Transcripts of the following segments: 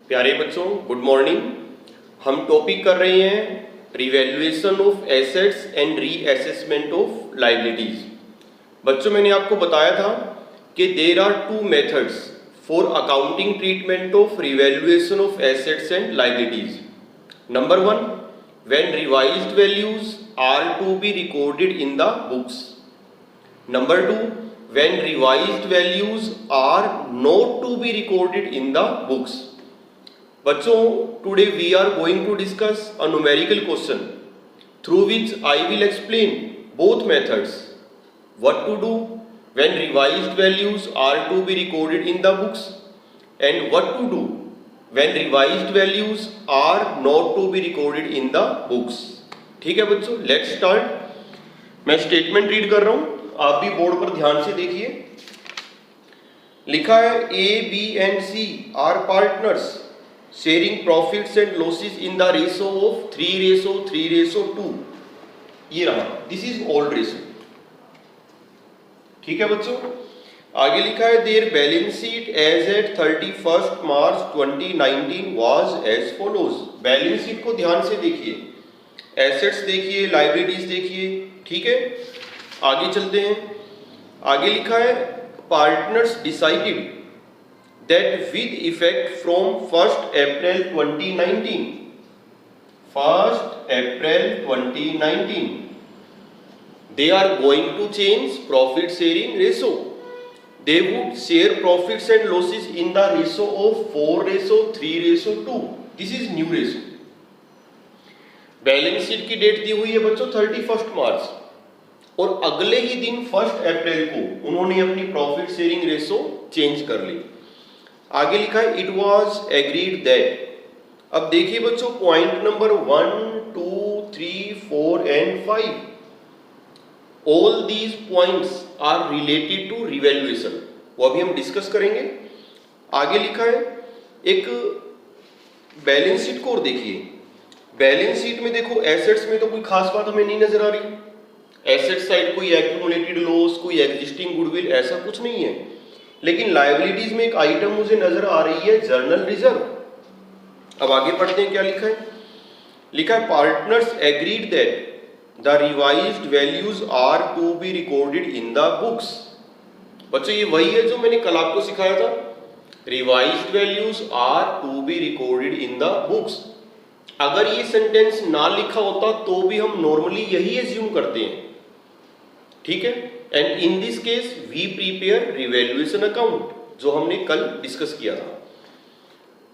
प्यारे बच्चों, good morning. हम टॉपिक कर रहे हैं revaluation of assets and reassessment of liabilities. बच्चों, मैंने आपको बताया था कि there are two methods for accounting treatment of revaluation of assets and liabilities. Number one, when revised values are to be recorded in the books. Number two, when revised values are not to be recorded in the books. बच्चों, today we are going to discuss a numerical question through which I will explain both methods. What to do when revised values are to be recorded in the books and what to do when revised values are not to be recorded in the books. ठीक है बच्चों, let's start. मैं statement read कर रहा हूं, आप भी board पर ध्यान से देखिए। लिखा है A, B and C are partners sharing profits and losses in the ratio of 3:3:2। ये रहा, दिस इज ओल्ड रेशो। ठीक है बच्चों, आगे लिखा है their balance sheet as at 31 March 2019 was as follows. Balance sheet को ध्यान से देखिए, एसेट्स देखिए, लायबिलिटीज देखिए। ठीक है, आगे चलते हैं। आगे लिखा है partners decided that with effect from 1 April 2019 they are going to change profit sharing ratio. They would share profits and losses in the ratio of 4:3:2. This is new ratio. Balance sheet की date दी हुई है बच्चों 31 मार्च और अगले ही दिन 1 अप्रैल को उन्होंने अपनी प्रॉफिट शेयरिंग रेशो चेंज कर ली। आगे लिखा है इट वाज एग्रीड दैट। अब देखिए बच्चों, point number 1, 2, 3, 4 and 5, all these points are related to revaluation. वो अभी हम डिस्कस करेंगे। आगे लिखा है एक बैलेंस शीट को और देखिए। बैलेंस शीट में देखो, एसेट्स में तो कोई खास बात हमें नहीं नजर आ रही। एसेट साइड कोई एक्यूमुलेटेड लॉस, कोई एग्जिस्टिंग गुडविल, ऐसा कुछ नहीं है। लेकिन लायबिलिटीज में एक आइटम मुझे नजर आ रही है, जर्नल रिजर्व। अब आगे पढ़ते हैं क्या लिखा है। लिखा है partners agreed that the revised values are to be recorded in the books. बच्चों, ये वही है जो मैंने कल आपको सिखाया था, revised values are to be recorded in the books. अगर ये सेंटेंस ना लिखा होता तो भी हम नॉर्मली यही एज्यूम करते हैं। ठीक है, and in this case we prepare revaluation account, जो हमने कल डिस्कस किया था।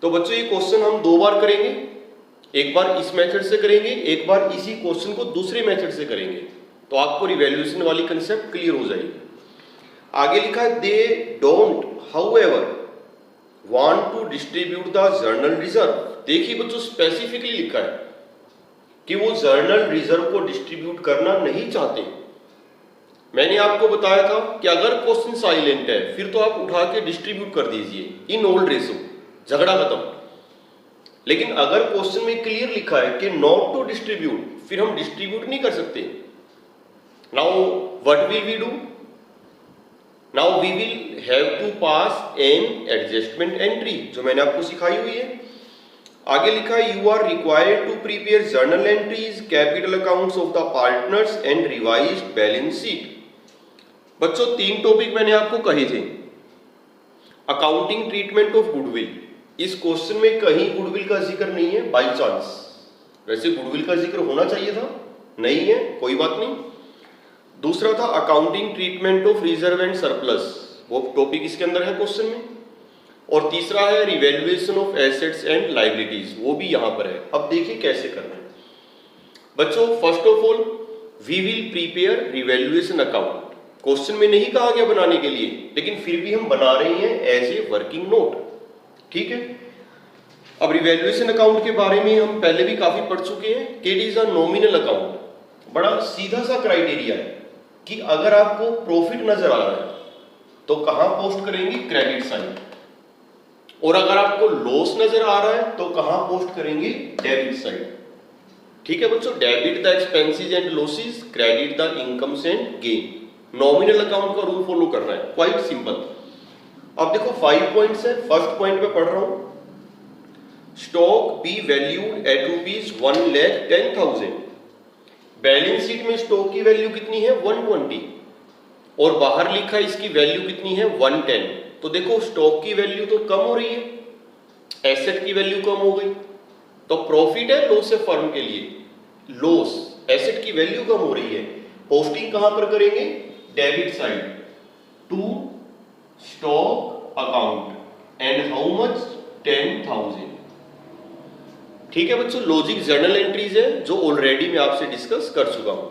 तो बच्चों, ये क्वेश्चन हम दो बार करेंगे, एक बार इस मेथड से करेंगे, एक बार इसी क्वेश्चन को दूसरे मेथड से करेंगे, तो आपको रिवैल्यूएशन वाली कंसेप्ट क्लियर हो जाएगी। आगे लिखा है they don't however want to distribute the general reserve. देखिए बच्चों, स्पेसिफिकली लिखा है कि वो जर्नल रिजर्व को डिस्ट्रीब्यूट करना नहीं चाहते। मैंने आपको बताया था कि अगर क्वेश्चन साइलेंट है फिर तो आप उठा के डिस्ट्रीब्यूट कर दीजिए इन ओल्ड रेशो, झगड़ा खत्म। लेकिन अगर क्वेश्चन में क्लियर लिखा है कि नॉट टू डिस्ट्रीब्यूट, फिर हम डिस्ट्रीब्यूट नहीं कर सकते। Now what will we do? Now we will have to pass an adjustment entry, जो मैंने आपको सिखाई हुई है। आगे लिखा है you are required to prepare journal entries, capital accounts of the partners and revised balance sheet. बच्चों, 3 टॉपिक मैंने आपको कहे थे। अकाउंटिंग ट्रीटमेंट ऑफ गुडविल, इस क्वेश्चन में कहीं गुडविल का जिक्र नहीं है बाय चांस। वैसे गुडविल का जिक्र होना चाहिए था, नहीं है, कोई बात नहीं। दूसरा था accounting treatment of reserve and surplus, वो टॉपिक इसके अंदर है क्वेश्चन में। और तीसरा है revaluation of assets and liabilities, वो भी यहां पर है। अब देखिए कैसे करना है बच्चों। First of all we will prepare revaluation account. Question में नहीं कहा गया बनाने के लिए, लेकिन फिर भी हम बना रहे हैं एज ए वर्किंग नोट। ठीक है, अब रिवैल्यूएशन अकाउंट के बारे में हम पहले भी काफी पढ़ चुके हैं कि it is a nominal account. बड़ा सीधा सा क्राइटेरिया है कि अगर आपको प्रॉफिट नजर आ रहा है तो कहां पोस्ट करेंगे? Credit side. और अगर आपको लॉस नजर आ रहा है तो कहां पोस्ट करेंगे? Debit side. ठीक है बच्चों, debit the expenses and losses, credit the incomes and gain. Nominal account का रूल फॉलो करना है, क्वाइट सिंपल। अब देखो 5 पॉइंट्स है। फर्स्ट पॉइंट पे पढ़ रहा हूं, stock be valued at ₹1,10,000। Balance sheet में स्टॉक की वैल्यू कितनी है 120 और बाहर लिखा है इसकी वैल्यू कितनी है 110। तो देखो स्टॉक की वैल्यू तो कम हो रही है, एसेट की वैल्यू कम हो गई, तो प्रॉफिट है लॉस है फर्म के लिए? लॉस, एसेट की वैल्यू कम हो रही है। पोस्टिंग कहां पर करेंगे? Debit side to stock account and how much 10,000। ठीक है बच्चों, लॉजिक जर्नल एंट्रीज है जो ऑलरेडी मैं आपसे डिस्कस कर चुका हूं।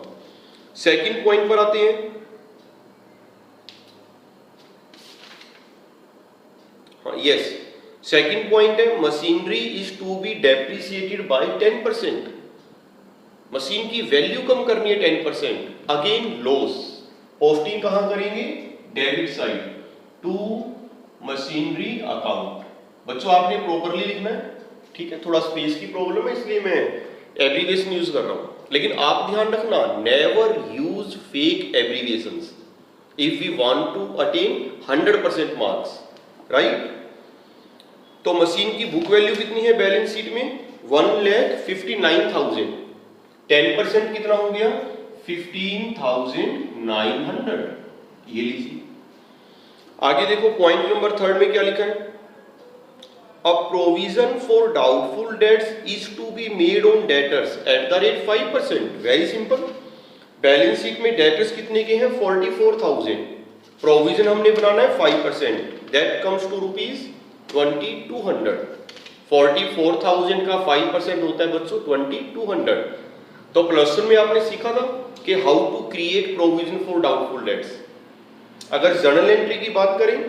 सेकंड पॉइंट पर आते हैं। हाँ यस, सेकंड पॉइंट है machinery is to be depreciated by 10%। Machine की वैल्यू कम करनी है 10%, अगेन लॉस। पोस्टिंग कहां करेंगे? Debit side to machinery account. बच्चों आपने प्रॉपरली लिखना है, ठीक है, थोड़ा स्पेस की प्रॉब्लम है इसलिए मैं एब्रीविएशन यूज कर रहा हूं, लेकिन आप ध्यान रखना never use fake abbreviations if we want to attain 100% marks, right. तो मशीन की बुक वैल्यू कितनी है बैलेंस शीट में? 1,59,000। 10% कितना हो गया? 15,900। ये लीजिए। आगे देखो पॉइंट नंबर 3 में क्या लिखा है? A provision for doubtful debts is to be made on debtors at the rate 5%. Very simple. Balance sheet में डेटर्स कितने के हैं? 44,000। प्रोविजन हमने बनाना है 5%, दैट कम्स टू ₹2,200। 44,000 का 5% होता है बच्चों 2,200। तो प्लस वन में आपने सीखा था कि how to create provision for doubtful debts. अगर जर्नल एंट्री की बात करें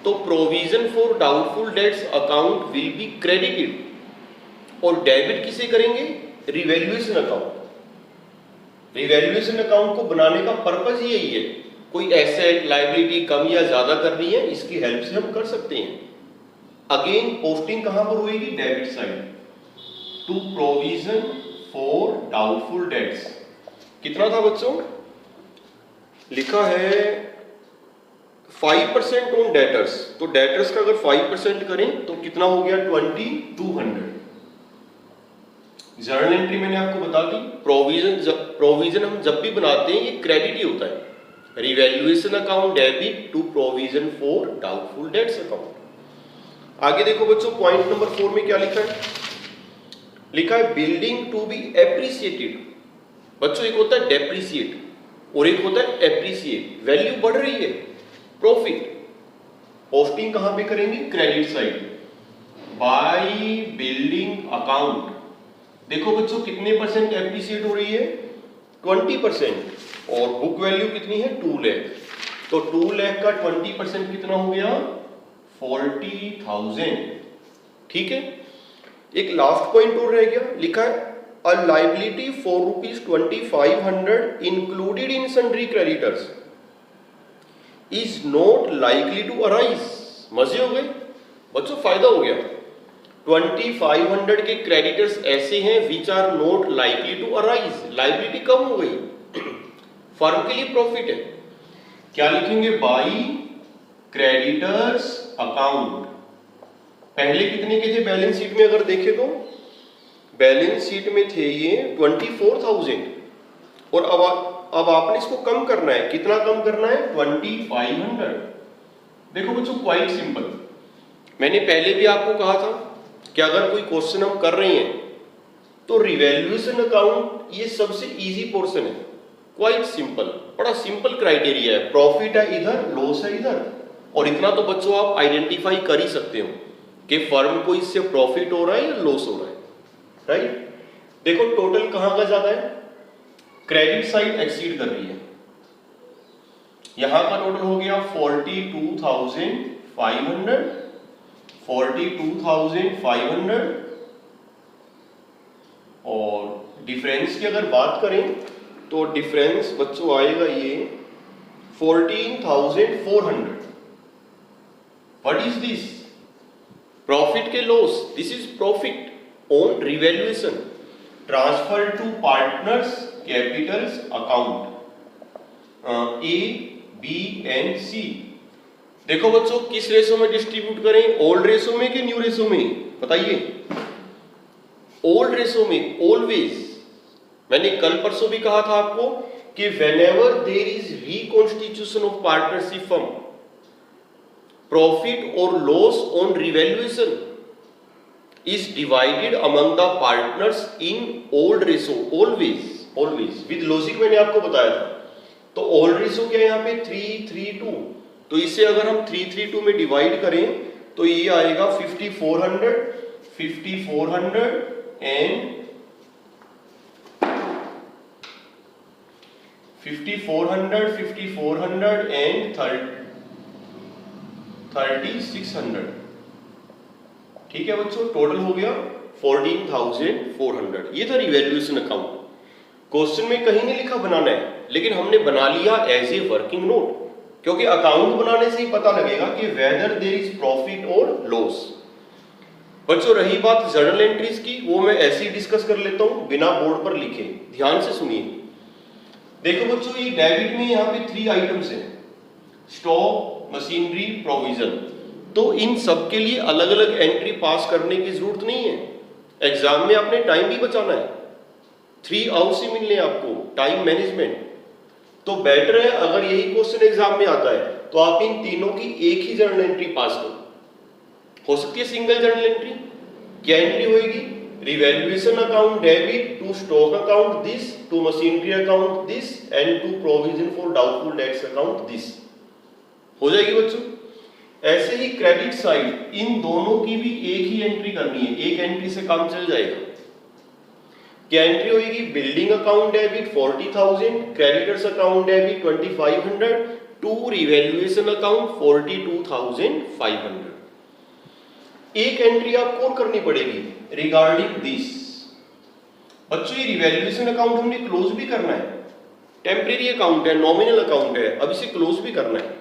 तो provision for doubtful debts account will be credited, और डेबिट किसे करेंगे? Revaluation account. रिवैल्यूएशन अकाउंट को बनाने का पर्पस यही है, कोई एसेट लायबिलिटी कम या ज्यादा करनी है, इसकी हेल्प से हम कर सकते हैं। अगेन पोस्टिंग कहां पर होगी? Debit side to provision for doubtful debts. कितना था बच्चों? लिखा है 5% ऑन डेटर्स, तो डेटर्स का अगर 5% करें तो कितना हो गया? 2,200। जर्नल एंट्री मैंने आपको बता दी, प्रोविजन हम जब भी बनाते हैं ये क्रेडिट ही होता है। Revaluation account debit to provision for doubtful debts account. आगे देखो बच्चों पॉइंट नंबर 4 में क्या लिखा है? लिखा है बिल्डिंग टू बी एप्रिसिएटेड। बच्चों एक होता है डेप्रिसिएट और एक होता है एप्रिसिएट। वैल्यू बढ़ रही है, प्रॉफिट। पोस्टिंग कहां पे करेंगे? Credit side by building account. देखो बच्चों कितने परसेंट एप्रिसिएट हो रही है? 20%। और बुक वैल्यू कितनी है? 2 लाख। तो 2 लाख का 20% कितना हो गया? 40,000। ठीक है, एक लास्ट पॉइंट और रह गया। लिखा है a liability for ₹2,500 included in sundry creditors is not likely to arise. मजे हो गए बच्चों, फायदा हो गया। 2,500 के क्रेडिटर्स ऐसे हैं which are not likely to arise. Liability कम हो गई, फर्म के लिए प्रॉफिट है। क्या लिखेंगे? By creditors account. पहले कितने के थे बैलेंस शीट में? अगर देखें तो बैलेंस शीट में थे ये 24,000 और अब आपने इसको कम करना है। कितना कम करना है? 2,500। देखो बच्चों क्वाइट सिंपल, मैंने पहले भी आपको कहा था कि अगर कोई क्वेश्चन हम कर रहे हैं तो रिवैल्यूएशन अकाउंट ये सबसे इजी पोर्शन है। क्वाइट सिंपल, बड़ा सिंपल क्राइटेरिया है। प्रॉफिट है इधर, लॉस है इधर, और इतना तो बच्चों आप आइडेंटिफाई कर ही सकते हो कि फर्म को इससे प्रॉफिट हो रहा है या लॉस हो रहा है, राइट। देखो टोटल कहां का ज्यादा है? क्रेडिट साइड एक्सीड कर रही है। यहां का टोटल हो गया 42,500, 42,500, और डिफरेंस की अगर बात करें तो डिफरेंस बच्चों आएगा ये 14,400। What is this? प्रॉफिट के loss. This is profit on revaluation transfer to partners capitals account A B and C. देखो बच्चों किस रेशो में डिस्ट्रीब्यूट करें? ओल्ड रेशो में कि न्यू रेशो में? बताइए। ओल्ड रेशो में ऑलवेज, मैंने कल परसों भी कहा था आपको कि whenever there is reconstitution of partnership firm, profit और loss on revaluation is divided among the partners in old ratio, always always with logic मैंने आपको बताया था। तो ओल्ड रेशो क्या है यहाँ पे 3:3:2, तो इसे अगर हम 3:3:2 में डिवाइड करें तो ये आएगा 5400 एंड 5400 एंड 3600। ठीक है बच्चों, टोटल हो गया 14,400। ये था रिवैल्यूएशन अकाउंट। क्वेश्चन में कहीं नहीं लिखा बनाना है, लेकिन हमने बना लिया एज ए वर्किंग नोट, क्योंकि अकाउंट बनाने से ही पता लगेगा कि वेदर देयर इज प्रॉफिट और लॉस। बच्चों रही बात जर्नल एंट्रीज की, वो मैं ऐसे ही डिस्कस कर लेता हूं बिना बोर्ड पर लिखे, ध्यान से सुनिए। देखो बच्चों, ये डेबिट में यहाँ पे 3 आइटम्स हैं, स्टॉक, मशीनरी, प्रोविजन। तो इन सब के लिए अलग अलग एंट्री पास करने की जरूरत नहीं है, एग्जाम में आपने टाइम भी बचाना है। 3 आउट से मिलने आपको, टाइम मैनेजमेंट। तो बेटर है अगर यही क्वेश्चन एग्जाम में आता है तो आप इन तीनों की एक ही जर्नल एंट्री पास करो। हो सकती है सिंगल जर्नल एंट्री। क्या एंट्री होगी? Revaluation account debit to stock account this, to machinery account this and to provision for doubtful debts account this. हो जाएगी बच्चों। ऐसे ही क्रेडिट साइड, इन दोनों की भी एक ही एंट्री करनी है, एक एंट्री से काम चल जाएगा। क्या एंट्री होगी? Building account debit 40,000, creditors account debit 2500 to revaluation account 42,500। एक एंट्री आपको और करनी पड़ेगी रिगार्डिंग दिस। बच्चों ये रिवैल्यूएशन अकाउंट हमने क्लोज भी करना है, टेम्परेरी अकाउंट है, नॉमिनल अकाउंट है, अब इसे क्लोज भी करना है।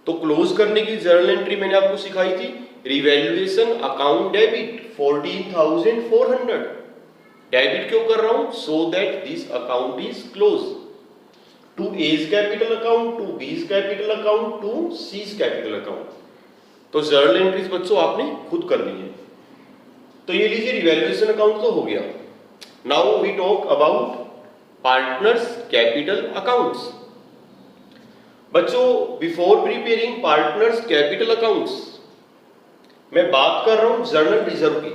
तो क्लोज करने की जर्नल एंट्री मैंने आपको सिखाई थी, रिवैल्यूएशन अकाउंट डेबिट 14,400। डेबिट क्यों कर रहा हूं? So that this account is close. To A's capital account, to B's capital account, to C's capital account. तो जर्नल एंट्रीज बच्चों आपने खुद करनी है। तो ये लीजिए रिवैल्यूएशन अकाउंट तो हो गया। Now we talk about partners capital accounts. बच्चों before preparing partners capital accounts मैं बात कर रहा हूं जर्नल रिजर्व की।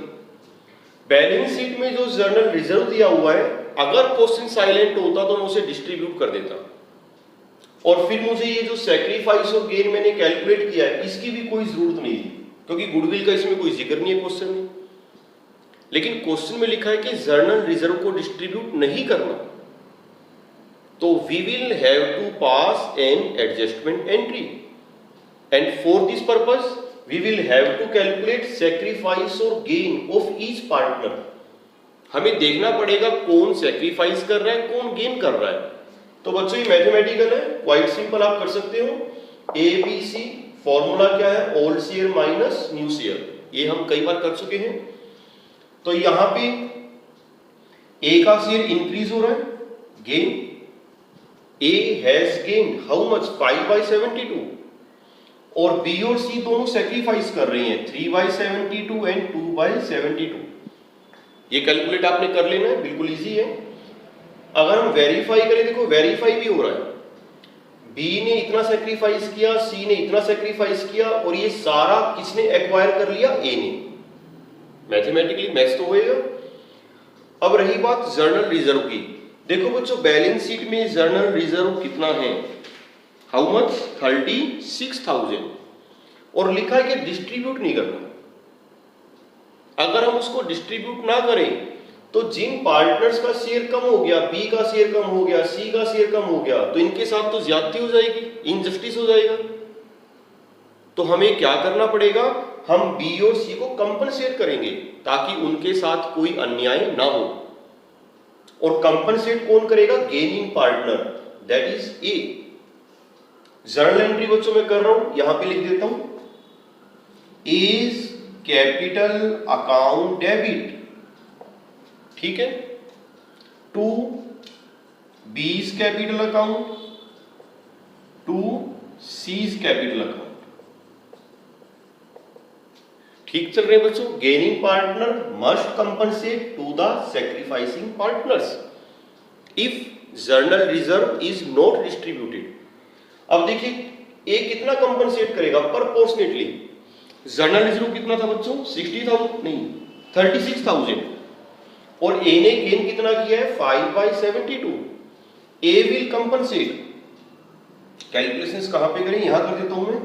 बैलेंस शीट में जो जर्नल रिजर्व दिया हुआ है, अगर क्वेश्चन साइलेंट होता तो मैं उसे डिस्ट्रीब्यूट कर देता, और फिर मुझे ये जो सैक्रिफाइस और गेन मैंने कैलकुलेट किया है इसकी भी कोई जरूरत नहीं थी, क्योंकि गुडविल का इसमें कोई जिक्र नहीं है क्वेश्चन में। लेकिन क्वेश्चन में लिखा है कि जर्नल रिजर्व को डिस्ट्रीब्यूट नहीं करना, तो we will have to pass an adjustment entry and for this purpose we will have to calculate sacrifice or gain of each partner। हमें देखना पड़ेगा कौन सैक्रिफाइस कर रहा है, कौन गेन कर रहा है। तो बच्चों ये मैथमेटिकल है, क्वाइट सिंपल आप कर सकते हो। ABC फॉर्मूला क्या है? Old share minus new share, ये हम कई बार कर चुके हैं। तो यहां पे A का शेयर इंक्रीज हो रहा है, gain. A has gain how much? 5/72, और B और C दोनों सैक्रिफाइस कर रही हैं 3/72 एंड 2/72। ये कैलकुलेट आपने कर लेना है, बिल्कुल इजी है। अगर हम वेरीफाई करें, देखो वेरीफाई भी हो रहा है। B ने इतना सैक्रिफाइस किया, C ने इतना सैक्रिफाइस किया, और ये सारा किसने एक्वायर कर लिया? A ने। मैथमेटिकली मैच तो होएगा। अब रही बात जर्नल रिजर्व की। देखो बच्चों बैलेंस शीट में जर्नल रिजर्व कितना है? How much? 36,000, और लिखा है कि डिस्ट्रीब्यूट नहीं करना। अगर हम उसको डिस्ट्रीब्यूट ना करें तो जिन पार्टनर्स का शेयर कम हो गया, बी का शेयर कम हो गया, सी का शेयर कम हो गया, तो इनके साथ तो ज्यादती हो जाएगी, इनजस्टिस हो जाएगा। तो हमें क्या करना पड़ेगा? हम बी और सी को कंपनसेट करेंगे ताकि उनके साथ कोई अन्याय ना हो। और कंपनसेट कौन करेगा? Gaining partner, that is a. Journal entry बच्चों मैं कर रहा हूं, यहां पे लिख देता हूं इज कैपिटल अकाउंट डेबिट, ठीक है, to B's capital account, to C's capital account. ठीक चल रहे हैं बच्चों? Gaining partner must compensate to the sacrificing partners if general reserve is not distributed. अब देखिए ए कितना कंपनसेट करेगा प्रोपोर्शनेटली। जर्नल रिजर्व कितना था बच्चों? 60,000 नहीं 36,000 और ए ने गेन कितना किया है? 5/72। ए विल कंपनसेट। कैलकुलेशंस कहां पे करें? यहां कर देता हूं मैं।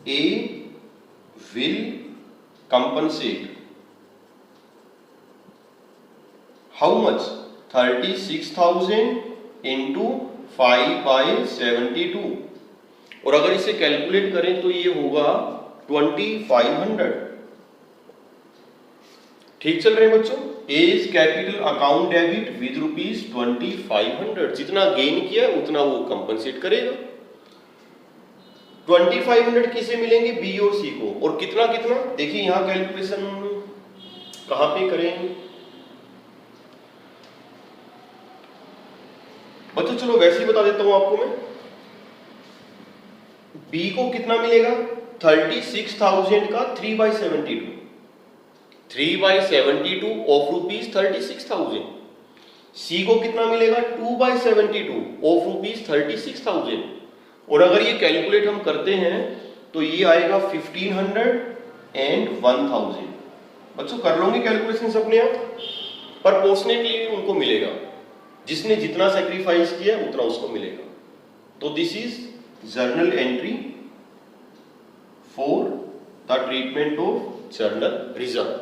A will compensate how much? 36,000 into 5/72 और अगर इसे कैलकुलेट करें तो ये होगा 2500। ठीक चल रहे हैं बच्चों? A's capital account debit with ₹2500। जितना गेन किया है उतना वो कंपनसेट करेगा। 2500 किसे मिलेंगे? बी और सी को। और कितना कितना? देखिए यहां कैलकुलेशन कहां पे करें बच्चों? चलो वैसे ही बता देता हूं आपको मैं। बी को कितना मिलेगा? 36,000 का 3/72 3/72 ऑफ ₹36,000। सी को कितना मिलेगा? 2/72 ऑफ ₹36,000। और अगर ये कैलकुलेट हम करते हैं तो ये आएगा 1500 एंड 1000। बच्चों कर लोगे कैलकुलेशंस अपने आप? प्रोपोर्शनेटली उनको मिलेगा। जिसने जितना सैक्रिफाइस किया उतना उसको मिलेगा। तो this is journal entry for the treatment of general reserve.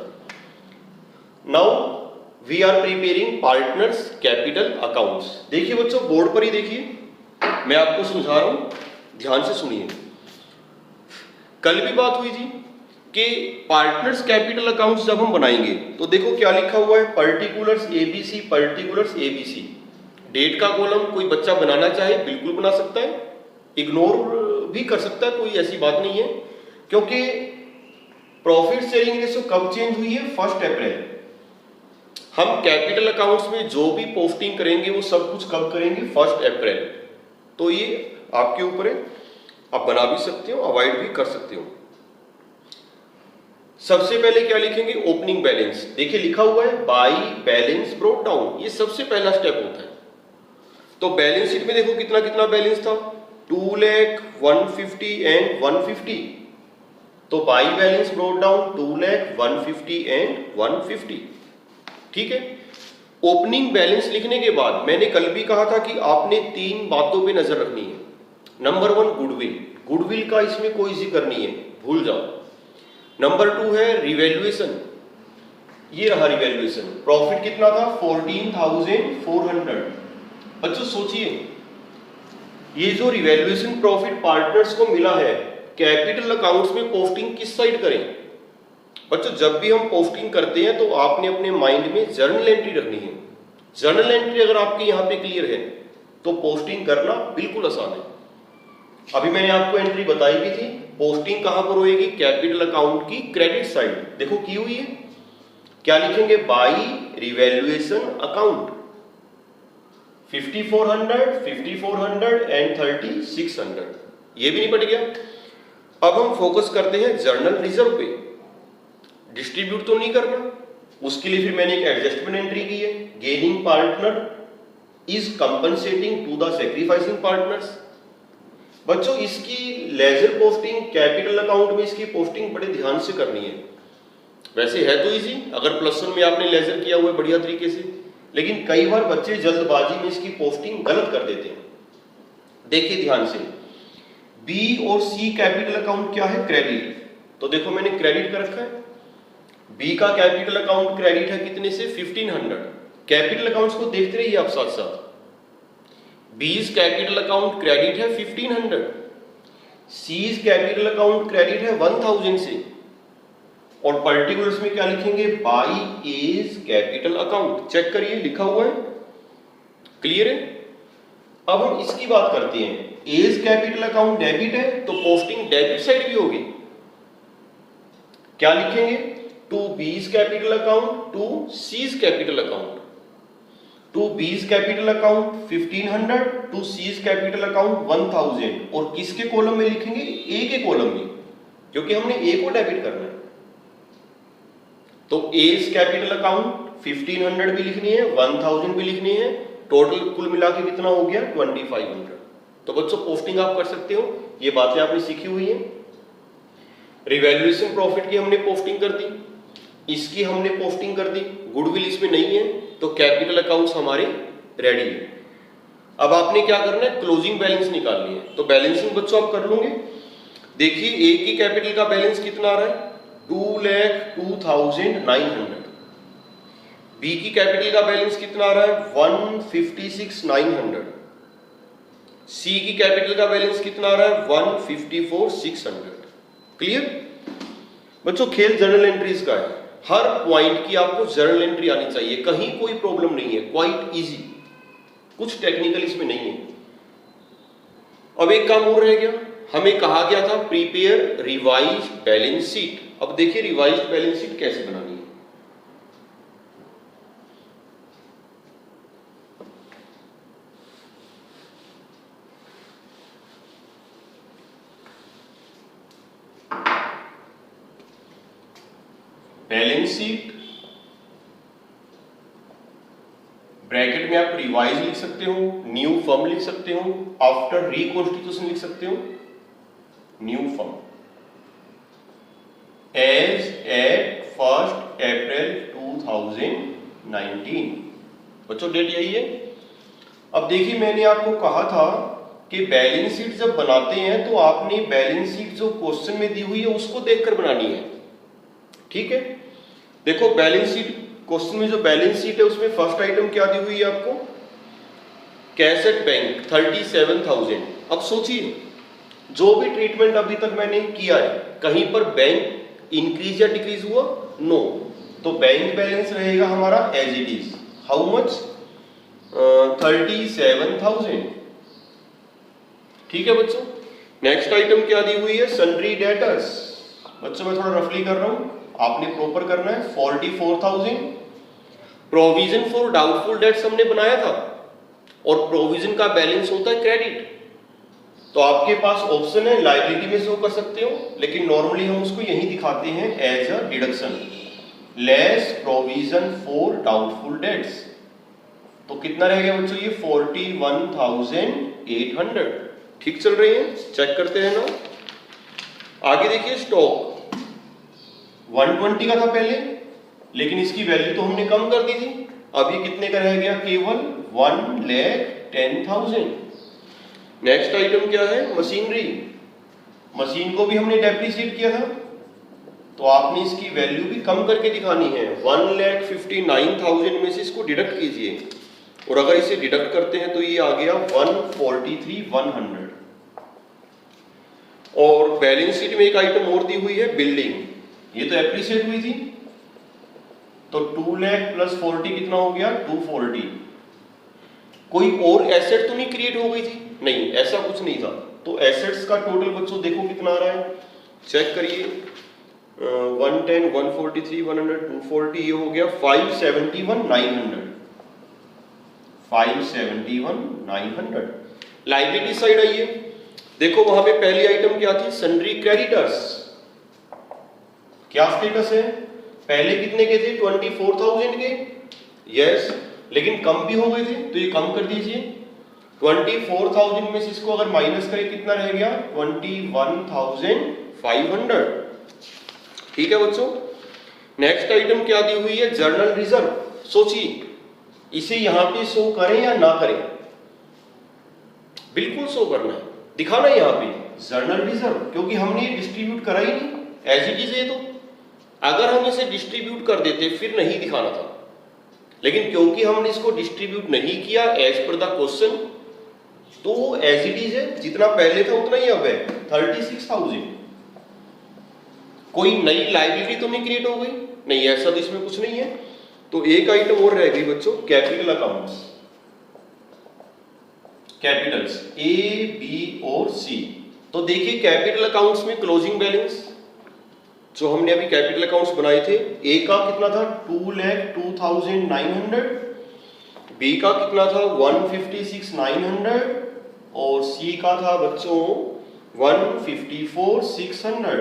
Now we are preparing partners capital accounts. देखिए बच्चों बोर्ड पर ही देखिए, मैं आपको समझा रहा हूं, ध्यान से सुनिए। कल भी बात हुई थी कि पार्टनर्स कैपिटल अकाउंट्स जब हम बनाएंगे तो देखो क्या लिखा हुआ है? Particulars ABC, particulars ABC. Date का कॉलम कोई बच्चा बनाना चाहे बिल्कुल बना सकता है, इग्नोर भी कर सकता है, कोई ऐसी बात नहीं है। क्योंकि प्रॉफिट शेयरिंग रेशियो कब चेंज हुई है? 1 अप्रैल। हम कैपिटल अकाउंट्स में जो भी पोस्टिंग करेंगे वो सब कुछ कब करेंगे? 1 अप्रैल। तो ये आपके ऊपर है, आप बना भी सकते हो, अवॉइड भी कर सकते हो। सबसे पहले क्या लिखेंगे? Opening balance. देखिए लिखा हुआ है बाय बैलेंस ब्रोट डाउन, ये सबसे पहला स्टेप होता है। तो बैलेंस शीट में देखो कितना कितना बैलेंस था? 2 लाख 150 एंड 150। तो by balance brought down 2 lakh 150 and 150। ठीक है। ओपनिंग बैलेंस लिखने के बाद मैंने कल भी कहा था कि आपने 3 बातों पे नजर रखनी है। Number 1 goodwill. गुडविल का इसमें कोई जिक्र नहीं है, भूल जाओ। नंबर 2 है रिवैल्यूएशन। ये रहा रिवैल्यूएशन। प्रॉफिट कितना था? 14,400। बच्चों सोचिए, ये जो रिवैल्यूएशन प्रॉफिट पार्टनर्स को मिला है, कैपिटल अकाउंट्स में पोस्टिंग किस साइड करें? बच्चों जब भी हम पोस्टिंग करते हैं तो आपने अपने माइंड में जर्नल एंट्री रखनी है। जर्नल एंट्री अगर आपके यहां पे क्लियर है तो पोस्टिंग करना बिल्कुल आसान है। अभी मैंने आपको एंट्री बताई भी थी। पोस्टिंग कहां पर होएगी? कैपिटल अकाउंट की क्रेडिट साइड। देखो की हुई है। क्या लिखेंगे? By revaluation account 5400, 5400 and 3600। ये भी निपट गया। अब हम फोकस करते हैं जर्नल रिजर्व पे। डिस्ट्रीब्यूट तो नहीं करना, उसके लिए फिर मैंने एक एडजस्टमेंट एंट्री की है। Gaining partner is compensating to the sacrificing partners. बच्चों इसकी लेजर पोस्टिंग कैपिटल अकाउंट में इसकी पोस्टिंग बड़े ध्यान से करनी है। वैसे है तो इजी, अगर +1 में आपने लेजर किया हुआ है बढ़िया तरीके से, लेकिन कई बार बच्चे जल्दबाजी में इसकी पोस्टिंग गलत कर देते हैं। देखिए ध्यान से, बी और सी कैपिटल अकाउंट क्या है? क्रेडिट। तो देखो मैंने क्रेडिट कर रखा है। बी का कैपिटल अकाउंट क्रेडिट है कितने से? 1500। कैपिटल अकाउंट्स को देखते रहिए आप साथ साथ। बीज कैपिटल अकाउंट क्रेडिट है 1500, सीज कैपिटल अकाउंट क्रेडिट है 1000 से। और पर्टिकुलर्स में क्या लिखेंगे? By A's capital account. Check करिए लिखा हुआ है, क्लियर है। अब हम इसकी बात करते हैं। एज कैपिटल अकाउंट डेबिट है तो पोस्टिंग डेबिट साइड भी होगी। क्या लिखेंगे? To B's capital account, to C's capital account. To B's capital account 1500, to C's capital account 1000। और किसके कॉलम में लिखेंगे? ए के कॉलम में, क्योंकि हमने ए को डेबिट करना है। तो एज कैपिटल अकाउंट 1500 भी लिखनी है, 1000 भी लिखनी है, टोटल कुल मिला के कितना हो गया 2500। तो बच्चों पोस्टिंग आप कर सकते हो, ये बातें आपने सीखी हुई है। रिवैल्यूएशन प्रॉफिट की हमने पोस्टिंग कर दी, इसकी हमने पोस्टिंग कर दी, गुडविल इसमें नहीं है, तो कैपिटल अकाउंट्स हमारे रेडी है। अब आपने क्या करना है, क्लोजिंग बैलेंस निकालनी है। तो बैलेंसिंग बच्चों आप कर लोगे। देखिए ए की कैपिटल का बैलेंस कितना आ रहा है 2,02,900, बी की कैपिटल का बैलेंस कितना आ रहा है 156,900, सी की कैपिटल का बैलेंस कितना आ रहा है 154,600। क्लियर बच्चों, खेल जर्नल एंट्रीज का है, हर पॉइंट की आपको जर्नल एंट्री आनी चाहिए, कहीं कोई प्रॉब्लम नहीं है, क्वाइट इजी, कुछ टेक्निकल इसमें नहीं है। अब एक काम और रह गया, हमें कहा गया था प्रिपेयर रिवाइज्ड बैलेंस शीट। अब देखिए रिवाइज्ड बैलेंस शीट कैसे बनानी है। बैलेंस शीट ब्रैकेट में आप रिवाइज लिख सकते हो, न्यू फर्म लिख सकते हो, आफ्टर रिकॉन्स्टिट्यूशन लिख सकते हो, न्यू फर्म एज एट 1 अप्रैल 2019। बच्चों डेट यही है। अब देखिए मैंने आपको कहा था कि बैलेंस शीट जब बनाते हैं तो आपने बैलेंस शीट जो क्वेश्चन में दी हुई है उसको देखकर बनानी है, ठीक है। देखो बैलेंस शीट क्वेश्चन में जो बैलेंस शीट है उसमें फर्स्ट आइटम क्या दी हुई है आपको, कैश एट बैंक 37,000। अब सोचिए जो भी ट्रीटमेंट अभी तक मैंने किया है कहीं पर बैंक इंक्रीज या डिक्रीज हुआ, नो, तो बैंक बैलेंस रहेगा हमारा as it is. How much 37,000, ठीक है बच्चों। नेक्स्ट आइटम क्या दी हुई है, सन्ड्री डेटर्स। बच्चों मैं थोड़ा रफली कर रहा हूं, आपने प्रॉपर करना है 44,000। प्रोविजन फॉर डाउटफुल डेट्स हमने बनाया था और प्रोविजन का बैलेंस होता है क्रेडिट, तो आपके पास ऑप्शन है लायबिलिटी में शो कर सकते हो, लेकिन नॉर्मली हम उसको यही दिखाते हैं as a deduction, less provision for doubtful debts. तो कितना रह गया बच्चों ये 41,800। ठीक चल रही है, चेक करते हैं ना। आगे देखिए स्टॉक 120 का था पहले, लेकिन इसकी वैल्यू तो हमने कम कर दी थी, अभी कितने का रह गया, केवल 1,10,000। नेक्स्ट आइटम क्या है, मशीनरी। मशीन को भी हमने डेप्रिसिएट किया था, तो आपने इसकी वैल्यू भी कम करके दिखानी है। 1,59,000 में से इसको डिडक्ट कीजिए, और अगर इसे डिडक्ट करते हैं तो ये आ गया 143,100। और बैलेंस शीट में एक आइटम और दी हुई है बिल्डिंग, ये तो एप्रिशिएट हुई थी, तो 2 लाख प्लस 40 कितना हो गया 240। कोई और एसेट तो नहीं क्रिएट हो गई थी, नहीं ऐसा कुछ नहीं था। तो एसेट्स का टोटल बच्चों देखो कितना आ रहा है, चेक करिए 110, 143, 100, 240, ये हो गया 571,900। 571,900। लायबिलिटी साइड आइए, देखो वहां पे पहली आइटम क्या थी, सन्ड्री क्रेडिटर्स। क्या स्टेटस है, पहले कितने के थे 24,000 के, यस, लेकिन कम भी हो गए थे तो ये कम कर दीजिए। 24,000 में से इसको अगर माइनस करें कितना रह गया 21,500। ठीक है बच्चों। नेक्स्ट आइटम क्या दी हुई है, जर्नल रिजर्व। सोचिए इसे यहां पे शो करें या ना करें, बिल्कुल शो करना है, दिखाना है यहां पे जर्नल रिजर्व, क्योंकि हमने ये डिस्ट्रीब्यूट करा ही नहीं, एज इट इज है। तो अगर हम इसे डिस्ट्रीब्यूट कर देते फिर नहीं दिखाना था, लेकिन क्योंकि हमने इसको डिस्ट्रीब्यूट नहीं किया एज पर द क्वेश्चन, तो एज इट इज है, जितना पहले था उतना ही अब है 36,000। कोई नई लायबिलिटी तो नहीं क्रिएट हो गई, नहीं ऐसा तो इसमें कुछ नहीं है। तो एक आइटम और रह गई बच्चों, capital accounts, capitals A B और सी। तो देखिए कैपिटल अकाउंट्स में क्लोजिंग बैलेंस जो हमने अभी कैपिटल अकाउंट्स बनाए थे, ए का कितना था 2,02,900, बी का कितना था 156,900 और सी का था बच्चों 154,600।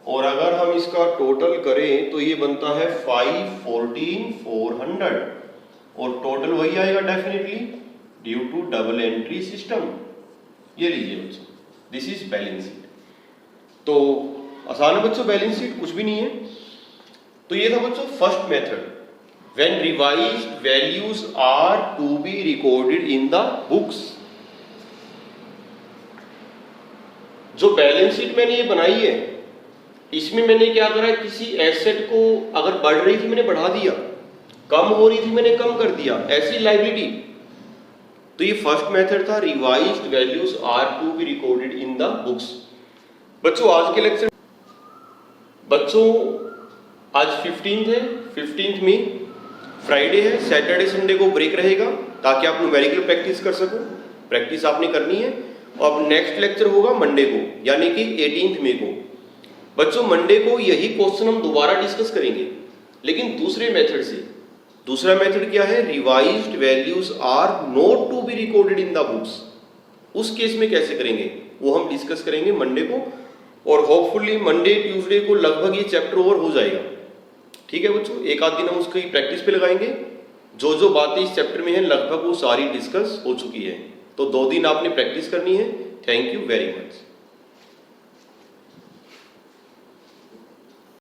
और अगर हम इसका टोटल करें तो ये बनता है 514,400 और टोटल वही आएगा definitely due to double entry system. ये लीजिए बच्चों, दिस इज बैलेंस शीट। तो आसान है बच्चों, बैलेंस शीट कुछ भी नहीं है। तो ये था बच्चों first method, when revised values are to be recorded in the books. जो बैलेंस शीट मैंने ये बनाई है, इसमें मैंने क्या करा है, किसी एसेट को अगर बढ़ रही थी मैंने बढ़ा दिया, कम हो रही थी मैंने कम कर दिया, ऐसी लायबिलिटी। तो ये फर्स्ट मेथड था, revised values are to be recorded in the books. बच्चों आज के लेक्चर, बच्चों आज 15th है, 15th में फ्राइडे है, सैटरडे संडे को ब्रेक रहेगा ताकि आप न्यूमेरिकल प्रैक्टिस कर सको। प्रैक्टिस आपने करनी है। और अब नेक्स्ट लेक्चर होगा मंडे को, यानी कि 18th मई को। बच्चों मंडे को यही क्वेश्चन हम दोबारा डिस्कस करेंगे, लेकिन दूसरे मेथड से। दूसरा मेथड क्या है, revised values are not to be recorded in the books. उस केस में कैसे करेंगे वो हम डिस्कस करेंगे मंडे को, और होपफुली मंडे ट्यूसडे को लगभग ये चैप्टर ओवर हो जाएगा। ठीक है बच्चों, एक आध दिन हम उसकी प्रैक्टिस पे लगाएंगे। जो जो बातें इस चैप्टर में हैं लगभग वो सारी डिस्कस हो चुकी है, तो 2 दिन आपने प्रैक्टिस करनी है। Thank you very much.